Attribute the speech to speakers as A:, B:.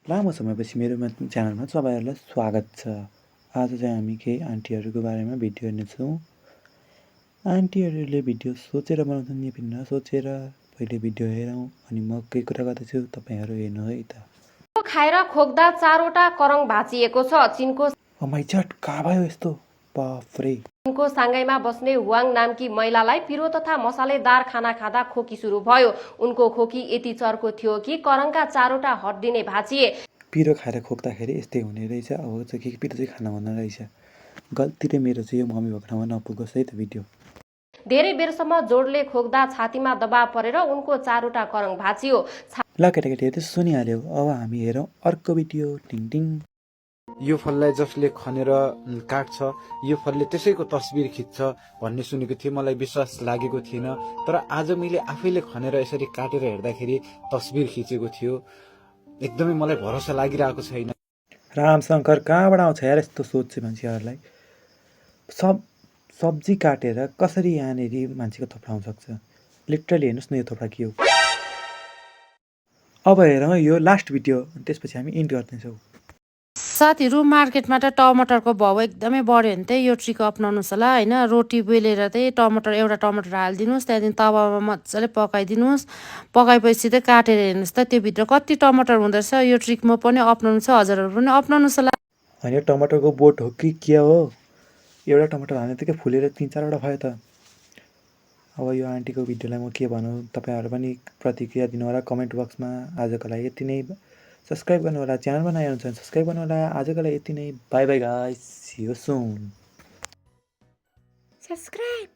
A: लामो समयपछि मेरो च्यानलमा तपाईँहरूलाई स्वागत छ। आज चाहिँ हामी केही आन्टीहरूको बारेमा भिडियो हेर्नेछौँ। आन्टीहरूले भिडियो सोचेर बनाउँछन् या फिर नसोचेर। पहिले भिडियो हेरौँ अनि म केही कुरा गर्दैछु, तपाईँहरू हेर्नु है त।
B: खाएर खोक्दा 4वटा करङ भाँचिएको छ। चीनको
A: माइचट कहाँ भयो यस्तो? बाफरे।
B: चीनको साङ्घाईमा बस्ने हुवाङ नामकी महिलालाई पिरो तथा मसालेदार खाना खाँदा खोकी सुरु भयो। उनको खोकी यति चर्को थियो कि करङका 4वटा हड्डी नै भाँचिए।
A: पिरो खाएर खोक्दाखेरि यस्तै हुने रहेछ। अब चाहिँ के पिरो चाहिँ खान हुँदैन रहेछ। गल्तीले मेरो चाहिँ यो मम्मी भएको ठाउँमा नपुगोस् है त भिडियो।
B: धेरै बेरसम्म जोडले खोक्दा छातीमा दबाव परेर उनको 4वटा करङ भाँचियो।
A: ल केटाकेटी त्यसो सुनिहाल्यो। अब हामी हेरौँ अर्को भिडियो। टिङ टिङ।
C: यो फललाई जसले खनेर काट्छ यो फलले त्यसैको तस्बिर खिच्छ भन्ने सुनेको थिएँ। मलाई विश्वास लागेको थिएन, तर आज मैले आफैले खनेर यसरी काटेर हेर्दाखेरि तस्बिर खिचेको थियो। एकदमै मलाई भरोसा लागिरहेको छैन।
A: रामशङ्कर कहाँबाट आउँछ यार यस्तो सोच चाहिँ मान्छेहरूलाई? सब्जी काटेर कसरी यहाँनिर मान्छेको थोप्रा आउन सक्छ? लिटरली हेर्नुहोस् न यो थोप्रा के हो। अब हेरौँ यो लास्ट भिडियो, त्यसपछि हामी इन्ड गर्दैछौँ।
D: साथीहरू, मार्केटमा त टमाटरको भाउ एकदमै बढ्यो भने चाहिँ यो ट्रिक अपनाउनुहोस् होला होइन। रोटी बेलेर चाहिँ एउटा टमाटर हालिदिनुहोस्, त्यहाँदेखि तावामा मजाले पकाइदिनुहोस्। पकाएपछि चाहिँ काटेर हेर्नुहोस् त त्योभित्र कति टमाटर हुँदो रहेछ। यो ट्रिक म पनि अपनाउनु छ, हजुरहरू पनि अपनाउनुहोस् होला।
A: होइन टमाटरको बोट हो कि के हो? एउटा टमाटर हाल्ने त के फुलेर 3-4वटा भयो त। अब यो आन्टीको भिडियोलाई म के भनौँ, तपाईँहरू पनि प्रतिक्रिया दिनु होला कमेन्ट बक्समा। आजको लागि यति नै। सब्सक्राइब गर्नु होला, च्यानलमा नयाँ हुनुहुन्छ भने सब्सक्राइब गर्नु होला। आजको लागि यति नै। Bye bye guys, see you soon.
D: Subscribe.